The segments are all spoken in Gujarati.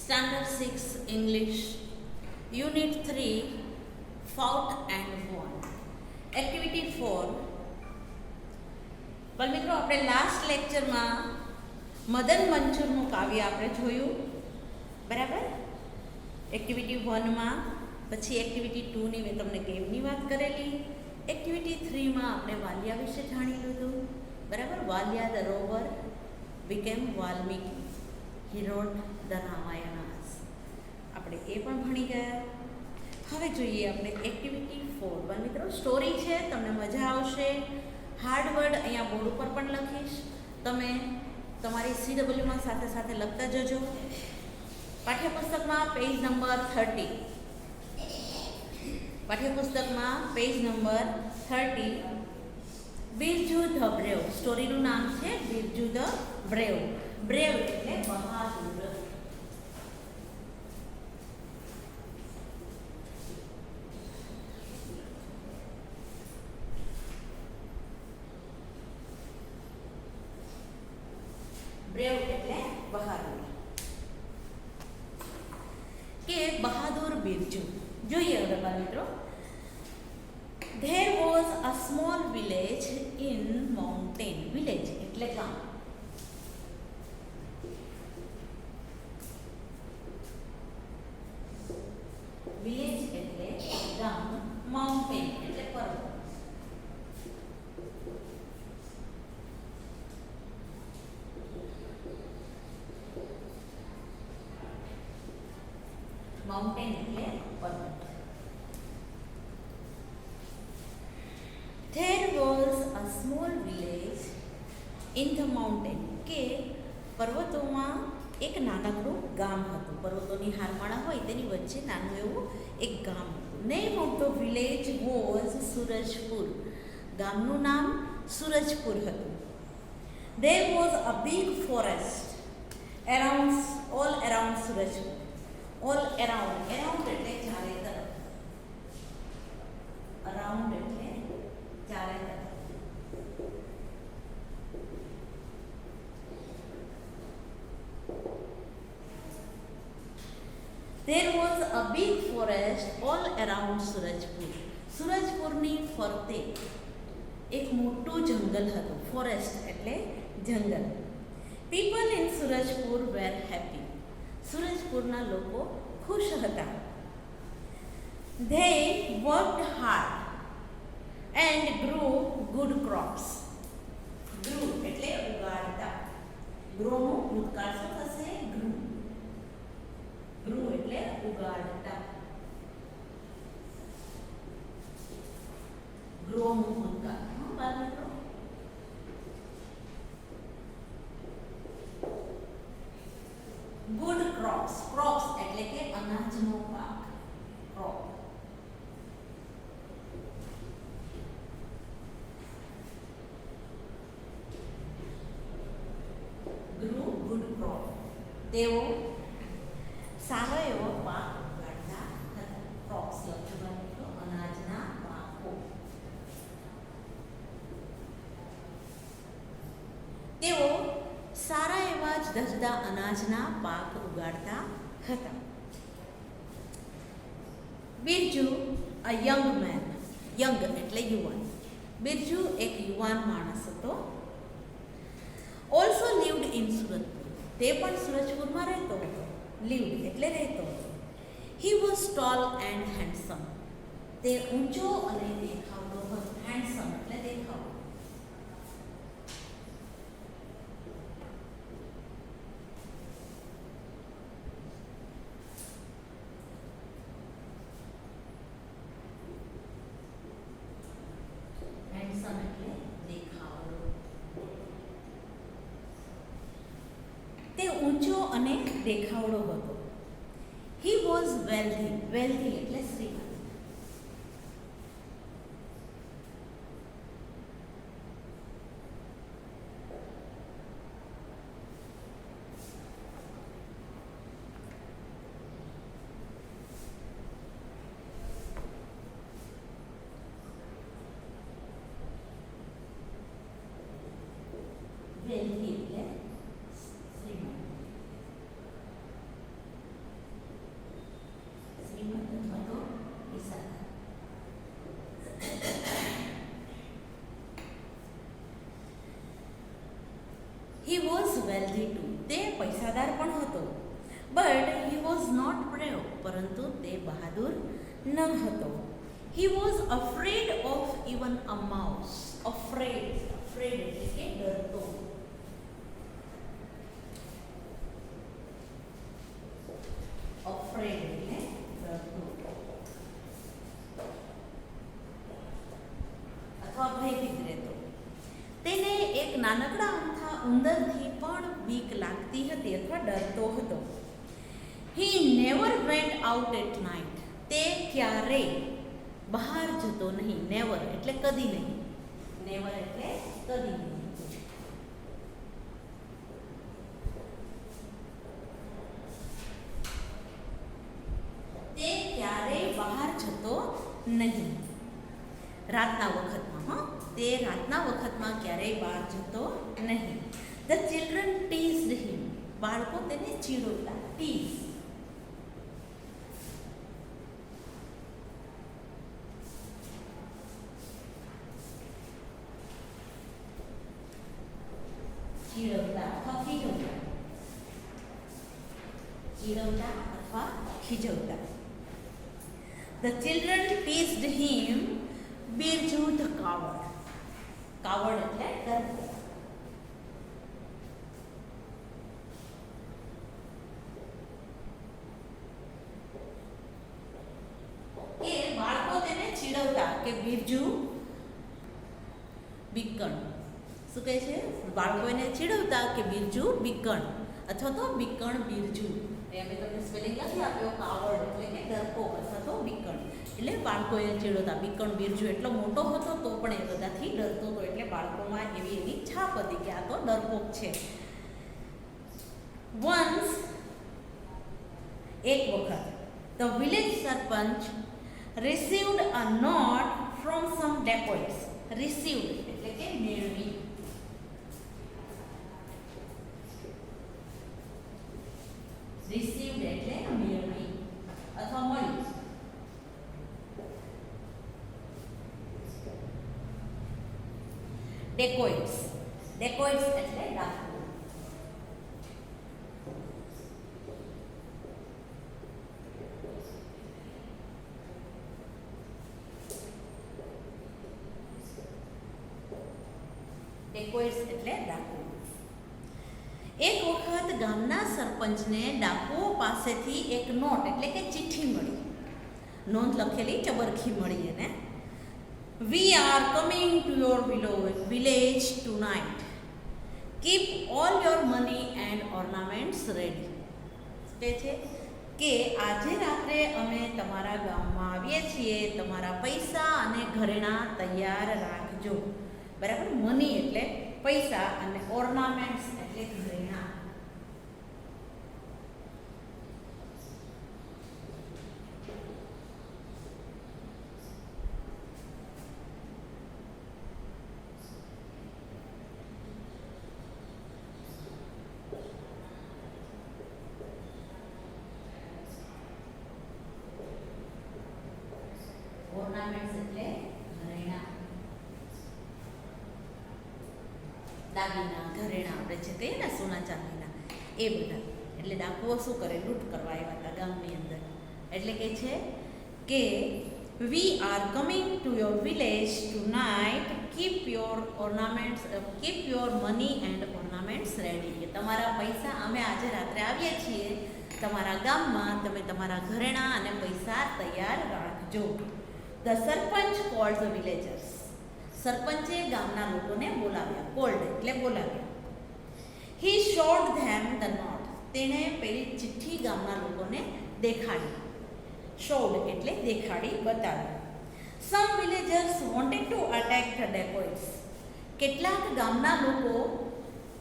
Standard 6 English, Unit 3, Fought and Won. Activity 4. પણ મિત્રો આપણે લાસ્ટ લેક્ચરમાં મદન મંજૂરનું કાવ્ય આપણે જોયું, બરાબર? એક્ટિવિટી 1માં, પછી એક્ટિવિટી 2ની મેં તમને ગેમની વાત કરેલી. એક્ટિવિટી 3માં આપણે વાલિયા વિશે જાણી લીધું, બરાબર? વાલિયા ધ રોવર became Valmiki, he wrote the Ramayanas. આપણે એ પણ ભણી ગયા. હવે જોઈએ આપણે એક્ટિવિટી 4. પણ મિત્રો સ્ટોરી છે, તમને મજા આવશે. હાર્ડ વર્ડ અહીંયા બોર્ડ ઉપર પણ લખીશ, તમે તમારી CWમાં સાથે સાથે લખતા જજો. પાઠ્યપુસ્તકમાં પેજ નંબર 30, પાઠ્યપુસ્તકમાં page number 30, Birju the brave. સ્ટોરીનું નામ છે બિરજુ ધ બ્રેવ. બ્રેવ એટલે બહાદુર. બ્રેવ એટલે બહાદુર. કે બહાદુર બિરજુ. જોઈએ હવે બાળ મિત્રો. There was a small village in mountain. Village એટલે ગામ. Village એટલે ગામ, mountain એટલે પર્વત. માઉન્ટેન એટલે પર્વત. There was a small village in the mountain. કે પર્વતોમાં એક નાનકડું ગામ હતું. પર્વતોની હારમાળા હોય તેની વચ્ચે નાનું એવું એક ગામ હતું. Name of the village was Surajpur. ગામનું નામ સુરજપુર હતું. There was a big forest all around Surajpur. All around એટલે ચારે તરફ. Around એટલે ચારે તરફ. There was a big forest all around Surajpur. સુરજપુરની ફરતે એક મોટું જંગલ હતું. ફોરેસ્ટ એટલે જંગલ. People in Surajpur were happy. સુરજપુરના લોકો ખુશ હતા. They worked hard and grew good crops. Grew એટલે ઉગાડતા. ગ્રોનું ભૂતકાળ શું થશે? grew. grew એટલે ઉગાડતા. ગ્રોનું ભૂતકાળ. બાળ મિત્રો ગુડ ક્રોપ્સ. ક્રોપ્સ એટલે કે અનાજનો પાક. ક્રોપ. ગ્રુ good crop. તેઓ સારો એવો પાક ઉગાડતા હતા. ક્રોપ્સ લખવાનું તો અનાજના પાકો. તેઓ સારા એવા જુદા જુદા અનાજના પાક ઉગાડતા હતા. Birju a young man. Young એટલે યુવાન. બિરજુ એક યુવાન માણસ હતો. Also lived in Suratpur. તે પણ સુરજપુરમાં રહેતો હતો. લિવ્ડ એટલે રહેતો હતો. He was tall and handsome. તે ઊંચો અને દેખાવડો હતો. હેન્ડસમ એટલે દેખાવડો. તે ઊંચો અને દેખાવડો હતો. He was wealthy. વેલ્ધી એટલે શ્રીમંત. વેલ્ધી એટલે શ્રીમંત. હી વોઝ વેલ્ધી ટુ, તે પૈસાદાર પણ હતો. But he was not brave, પરંતુ તે બહાદુર ન હતો. He was afraid of even a mouse. Afraid એટલે કે ડરતો. અફ્રેડ એટલે ડરતો અથવા ભયભીત રહેતો. તેને એક નાનકડા અમથા ઉંદરથી પણ બીક લાગતી હતી અથવા ડરતો હતો. He never went out at night, તે ક્યારેય બહાર જતો નહીં. નેવર એટલે કદી નહીં. નેવર એટલે કદી નહીં. તે ક્યારેય બહાર જતો નહીં. રાતના વખતમાં, તે રાતના વખતમાં ક્યારેય બહાર જતો નહીં. ધ ચિલ્ડ્રન ટીઝડ હિમ, બાળકો તેને ચીડવતા. ટીઝ ચીડવતા અથવા ખીજવતા. ચીડવતા અથવા ખીજવતા. The children teased him, Birju the coward. Coward એટલે ડરપોક. એ બાળકો તેને ચીડવતા કે બિરજુ બીકણ. શું કહે છે? બાળકો એને ચીડવતા કે બિરજુ બીકણ અથવા તો બીકણ બિરજુ. અમે તમને સ્પેલિંગ લખી આપ્યો. કાવડ એટલે કે ડરપોક અથવા તો બીકણ. એટલે બાળકો એને ચીડવતા. બીકણ બિરજુ એટલો મોટો હતો તો પણ એ બધાથી ડરતો હતો. એટલે બાળકોમાં એવી છાપ હતી કે આ તો ડરપોક છે. વન્સ, એક વખત, the village sarpanch received a note from some dacoits. Received એટલે કે મેળવી. received એટલે મેળવી અથવા મળી. dacoits એટલે ડાકુ. dacoits એટલે ડાકુ. એક વખત ગામના સરપંચને ડાકુઓ પાસેથી એક નોટ એટલે કે ચિઠ્ઠી મળી. નોંધ લખેલી ચબરખી મળી એને. We are coming to your village tonight. Keep all your money and ornaments ready. તે છે કે આજે રાત્રે અમે તમારા ગામમાં આવીએ છીએ. તમારા પૈસા અને ઘરેણાં તૈયાર રાખજો. બરાબર. મની એટલે પૈસા અને ઓર્નામેન્ટ્સ એટલે ઘરેણાં. ઓર્નામેન્ટ્સ એટલે ઘરેણાં. દાગીના ઘરેણાં આપણે છે તે ને સોના ચાંદીના એ બધા. એટલે ડાકુઓ શું કરે? લૂંટ કરવા આવ્યા હતા ગામની અંદર. એટલે કે છે કે we are coming to your village tonight. Keep your money and ornaments ready. કે તમારા પૈસા, અમે આજે રાત્રે આવીએ છીએ તમારા ગામમાં, તમે તમારા ઘરેણાં અને પૈસા તૈયાર રાખજો. The sarpanch called the villagers. સરપંચે ગામના લોકોને બોલાવ્યા. કોલ્ડ એટલે બોલાવ્યા. He showed them the note. તેણે પેલી ચિઠ્ઠી ગામના લોકોને દેખાડી. showed એટલે દેખાડી, બતાવી. Some villagers wanted to attack the dacoits. કેટલાક ગામના લોકો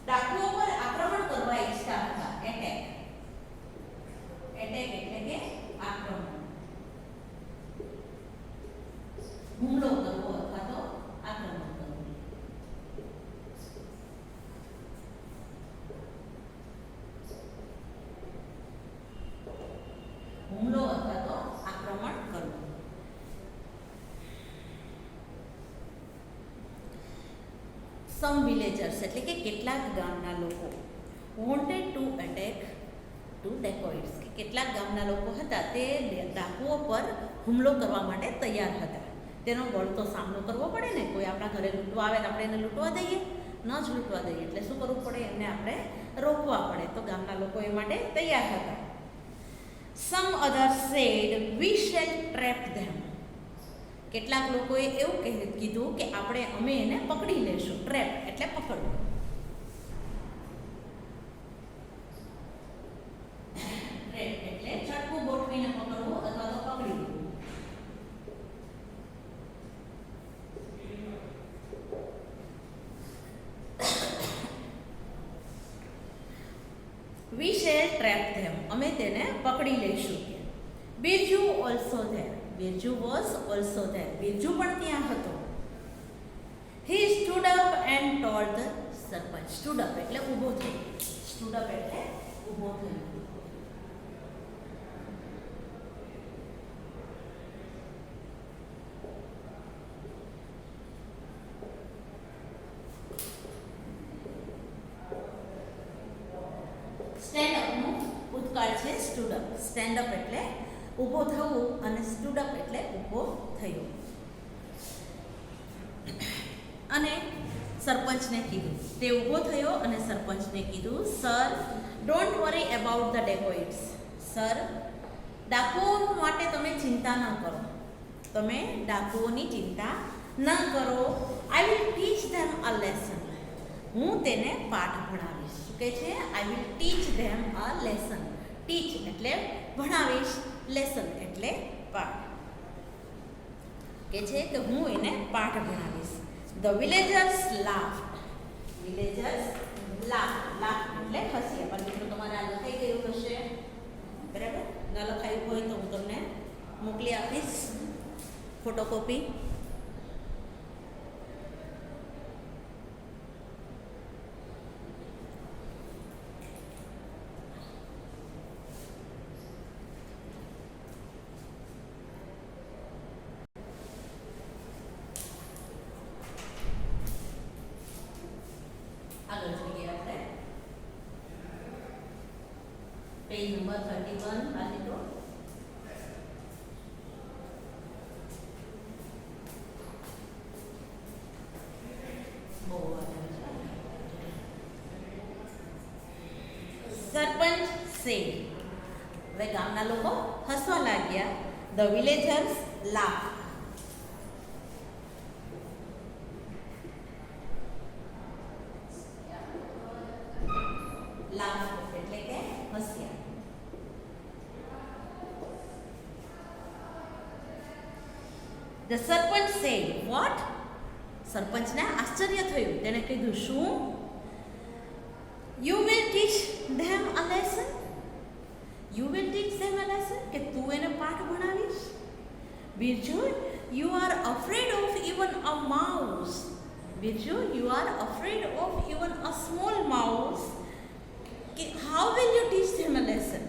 ડાકુઓ પર આક્રમણ કરવા ઈચ્છતા હતા. એટેક એટલે કે આક્રમણ, હુમલો કરવો અથવા તો આક્રમણ કરવું. હુમલો અથવા તો આક્રમણ કરવું. સમ વિલેજર્સ એટલે કે કેટલાક ગામના લોકો wanted to attack to dacoits, કે કેટલાક ગામના લોકો હતા તે ડાકુઓ પર હુમલો કરવા માટે તૈયાર હતા. તેનો બળતો સામનો કરવો પડે ને, કોઈ આપણા ઘરે લૂંટવા આવે તો આપણે એને લૂંટવા દઈએ? ન જ લૂંટવા દઈએ, એટલે શું કરવું પડે? એમને આપણે રોકવા પડે. તો ગામના લોકો એ માટે તૈયાર હતા. સમ અધર સેડ વી શેલ ટ્રેપ ધેમ. કેટલાક લોકોએ એવું કીધું કે અમે એને પકડી લેશું. ટ્રેપ એટલે પકડવું. ટ્રેપ એટલે ચટકું ગોઠવીને પકડવું અથવા તો પકડી લેવું. વી શેલ ટ્રેપ ધેમ, અમે તેને પકડી લઈશું. Birju also there. Birju was also there. Birju પણ ત્યાં હતો. He stood up and told the sarpanch. Stood up એટલે ઊભો થયો. સ્ટૂડ અપ એટલે ઊભો થયો. સ્ટેન્ડ અપનું ભૂતકાળ છે સ્ટૂડ અપ. સ્ટેન્ડ અપ એટલે ઊભો થવું અને સ્ટૂડ અપ એટલે ઊભો થયો. અને સરપંચને કીધું, તે ઊભો થયો અને સરપંચને કીધું, sir don't worry about the dacoits. Sir, ડાકુઓ માટે તમે ચિંતા ન કરો. તમે ડાકુઓની ચિંતા ન કરો. I will teach them a lesson. હું તેને પાઠ ભણાવીશ. શું કહે છે? I will teach them a lesson. ટીચ એટલે ભણાવીશ, લેસન એટલે પાઠ. કે છે કે હું એને પાઠ ભણાવીશ. The villagers laughed. Villagers laughed. Laughed એટલે હસ્યા. પણ મિત્રો તમારે આ લખાઈ ગયું હશે, બરાબર? ન લખાયું હોય તો હું તમને મોકલી આપીશ ફોટોકોપી. આગળ જોઈએ આપણે પેજ નંબર 31 આ લીધો. સરપંચ સેડ. હવે ગામના લોકો હસવા લાગ્યા. The villagers laugh. લાફ એટલે કે હસ્યા. The sarpanch said what. સરપંચને આશ્ચર્ય થયું. તેણે કીધું, શું? You will teach them a lesson. You will teach them a lesson, કે તું એને પાઠ ભણાવીશ? Birju, you are afraid of even a mouse. Birju, you are afraid of even a small mouse. કે how will you teach them a lesson.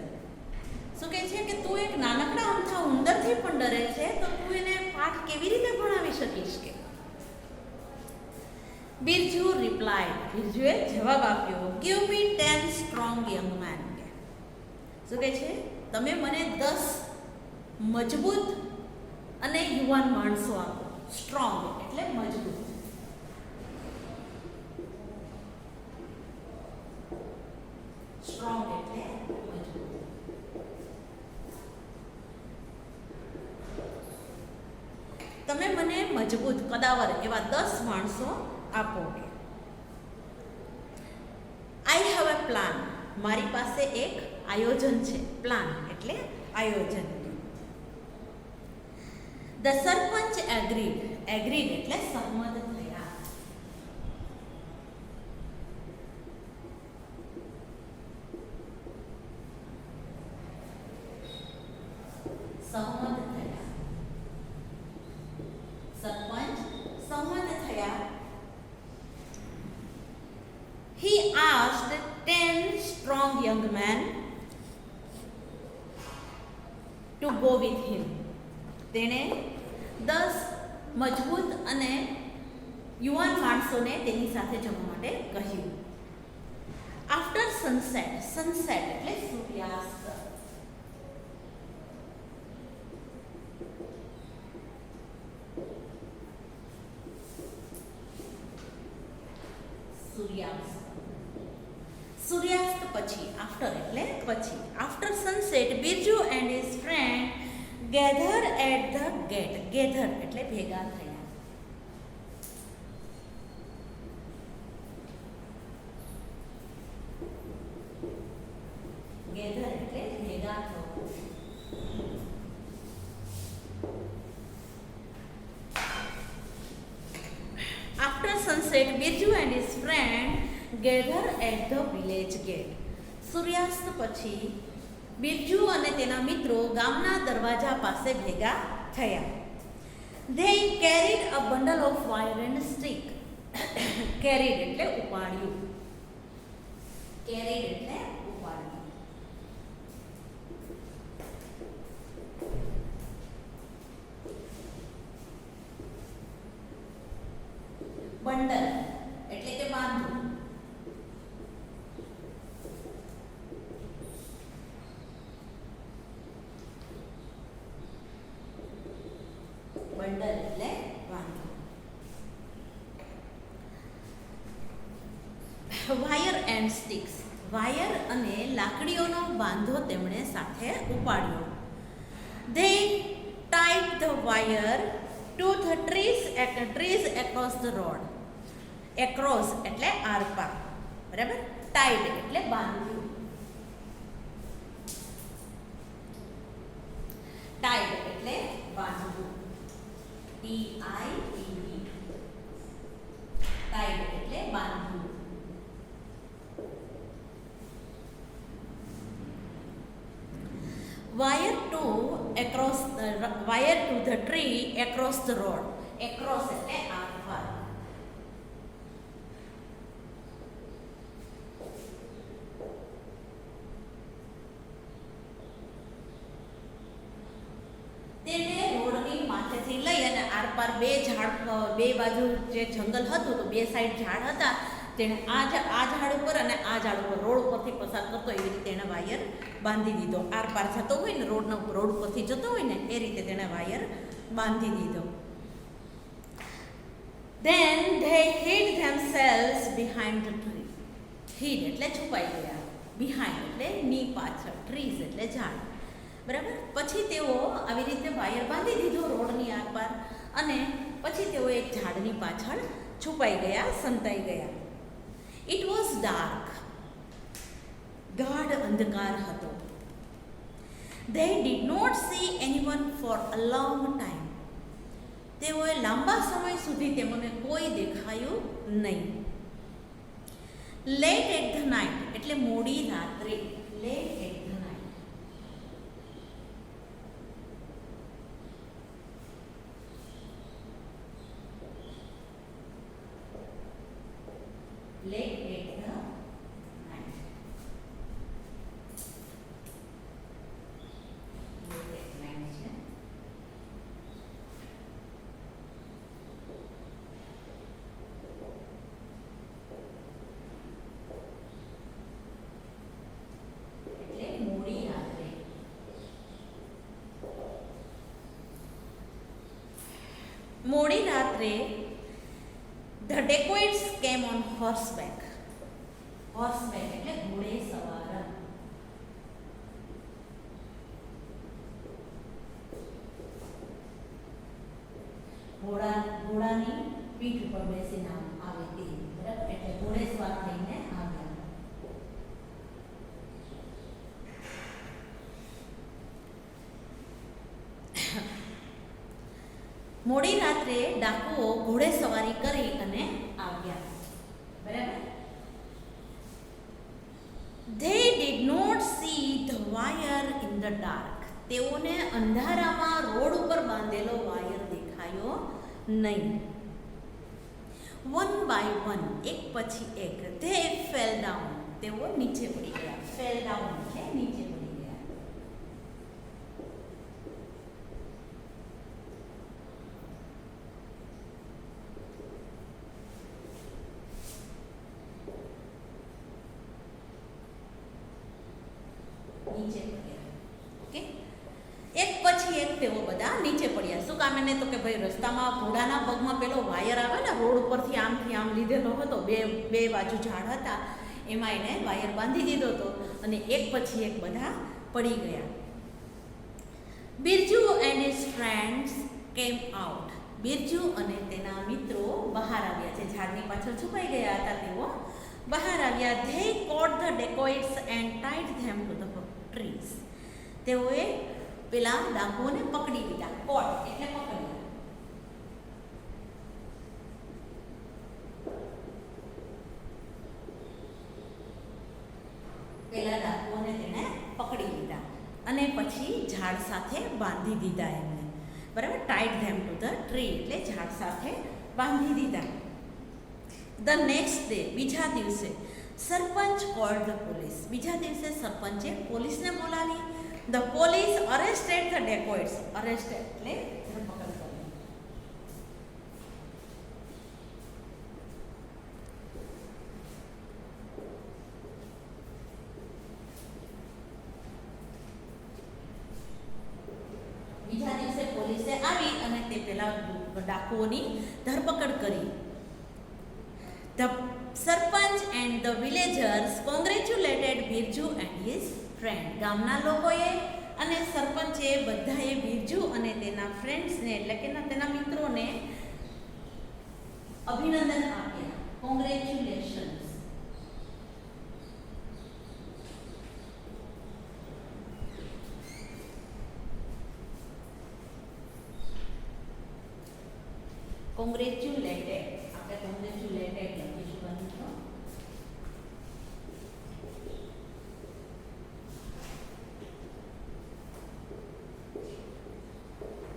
શું કહે છે કે તું એક નાનકડા અમથા ઉંદરથી પણ ડરે છે, તો તું એને પાઠ કેવી રીતે ભણાવી શકીશ? કે બિરજુ રિપ્લાઇડ. બિરજુએ જવાબ આપ્યો, give me 10 strong young men. શું કહે છે? તમે મને 10 મજબૂત અને યુવાન માણસો આપો. સ્ટ્રોંગ એટલે મજબૂત. સ્ટ્રોંગ એટલે મજબૂત. તમે મને મજબૂત કદાવર એવા 10 માણસો આપો. I have a plan. મારી પાસે એક આયોજન છે. પ્લાન એટલે આયોજન. The sarpanch agreed. એગ્રીડ એટલે સહમત થયા. સહમત થયા. સરપંચ સહમત થયા. He asked 10 strong young men to go with him. તેણે 10 મજબૂત અને યુવાન માણસોને તેની સાથે જમવા માટે કહ્યું. આફ્ટર સનસેટ, સનસેટ એટલે સૂર્યાસ્ત. સૂર્યાસ્ત, સૂર્યાસ્ત પછી, આફ્ટર એટલે પછી. After sunset Birju and his friend gather at the gate. Gather એટલે ભેગા થયા. ગેધર એટલે ભેગા થવું. After sunset Birju and his friend gather at the village gate. સૂર્યાસ્ત પછી બિરજુ અને તેના મિત્રો ગામના દરવાજા પાસે ભેગા થયા. They carried a bundle of wire and stick. carried એટલે ઉપાડ્યું. carried એટલે ઉપાડ્યું. બંડલ એટલે કે બાંધવું. બંડલ એટલે બાંધવું. Wire and sticks. વાયર અને લાકડીઓનો બાંધો તેમણે સાથે ઉપાડ્યો. They tied the wire to the trees across the road. Across એટલે આરપાર, બરાબર. tied એટલે બાંધ્યું. tied એટલે બાંધવું. TIED. tied એટલે બાંધવું. wire to the tree across the road. across એટલે આરપાર. તેને રોડની માથેથી લઈ અને આરપાર બે બાજુ જે જંગલ હતું તો બે સાઈડ ઝાડ હતા. તેણે આ ઝાડ ઉપર અને આ ઝાડ ઉપર રોડ ઉપરથી પસાર કરતો એવી રીતે તેણે વાયર બાંધી દીધો. આરપાર જતો હોય ને રોડ ઉપરથી જતો હોય ને એ રીતે તેણે વાયર બાંધી દીધો. Then they hid themselves behind the tree. hid એટલે છુપાઈ ગયા. behind એટલે ની પાછળ. trees એટલે ઝાડ, બરાબર. પછી તેઓ આવી રીતે વાયર બાંધી દીધો રોડની આરપાર અને પછી તેઓ એક ઝાડની પાછળ છુપાઈ ગયા, સંતાઈ ગયા. It was dark. ગાઢ અંધકાર હતો. They did not see anyone for a long time. તેઓએ લાંબા સમય સુધી તેમને કોઈ દેખાયું નહીં. Late at the night એટલે મોડી રાત્રે. Late at the night. Late at the night. Late at night છે. એટલે મોડી રાત્રે. મોડી રાત્રે The dacoits came on horseback. Horseback એટલે ઘોડે સવાર. ઘોડાની પીઠ ઉપર બેસીને આવે તે, બરાબર. એટલે ઘોડે સવાર થઈને આવ્યા. મોડી રાત્રે ડાકુઓ ઘોડે સવારી કરી અને આવ્યા, બરાબર. They did not see the wire in the dark. તેઓને અંધારામાં રોડ ઉપર બાંધેલો વાયર દેખાયો નહીં. One by one એક પછી એક they fell down. તેઓ નીચે પડી ગયા. Fell down એટલે નીચે પડી ગયા. નીચે પડ્યા. ઓકે, એક પછી એક તેઓ બધા નીચે પડ્યા. શું કામ? એને તો કે ભાઈ રસ્તામાં ઘોડાના પગમાં પેલો વાયર આવે ને, રોડ ઉપરથી આમથી આમ લીધેલો હતો, બે બાજુ ઝાડ હતા, એમાં એને વાયર બાંધી દીધો હતો અને એક પછી એક બધા પડી ગયા. Birju and his friends came out. Birju અને તેના મિત્રો બહાર આવ્યા છે. ઝાડની પાછળ છુપાઈ ગયા હતા તેઓ બહાર આવ્યા. They caught the dacoits and ટાઈડ them to the trees. તેઓએ પેલા ડાકુઓને પકડી લીધા. કોટ એટલે પકડ્યા. પેલા ડાકુઓને તેને પકડી લીધા અને પછી ઝાડ સાથે બાંધી દીધા એમને. બરાબર, ટાઈડ ધેમ ટુ ધ ટ્રી એટલે ઝાડ સાથે બાંધી દીધા. ધ નેક્સ્ટ ડે, બીજા દિવસે સરપંચ કોલ્ડ ધ પોલીસ. બીજા દિવસે સરપંચે પોલીસને બોલાવી. The police arrested the dacoits. Arrested એટલે ધરપકડ કરી. બીજા દિવસે પોલીસે આવી અને તે પેલા ડાકુઓની ધરપકડ કરી. The sarpanch and the villagers congratulated Birju and his friend. ગામના લોકોએ અને સરપંચે બધાએ બિરજુ અને તેના ફ્રેન્ડ્સને એટલે કે તેના મિત્રોને અભિનંદન આપ્યા. કોંગ્રેચ્યુલેશન્સ. કોંગ્રેચ્યુલેટેડ, આપણે કોંગ્રેચ્યુલેટેડ લખીશું મિત્રો.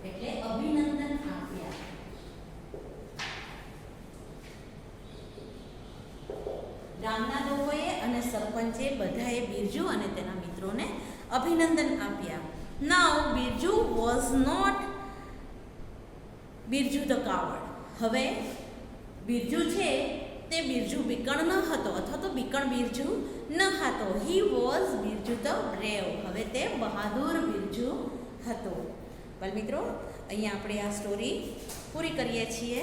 એટલે અભિનંદન આપ્યા. ગામના લોકોએ અને સરપંચે બધાએ બિરજુ અને તેના મિત્રોને અભિનંદન આપ્યા. Now Birju was not Birju the coward. હવે બિરજુ છે તે બિરજુ બીકણ ન હતો અથવા તો બીકણ બિરજુ ન હતો. He was Birju the brave. હવે તે બહાદુર બિરજુ હતો. બાળ મિત્રો, અહીંયા આપણે આ સ્ટોરી પૂરી કરીએ છીએ.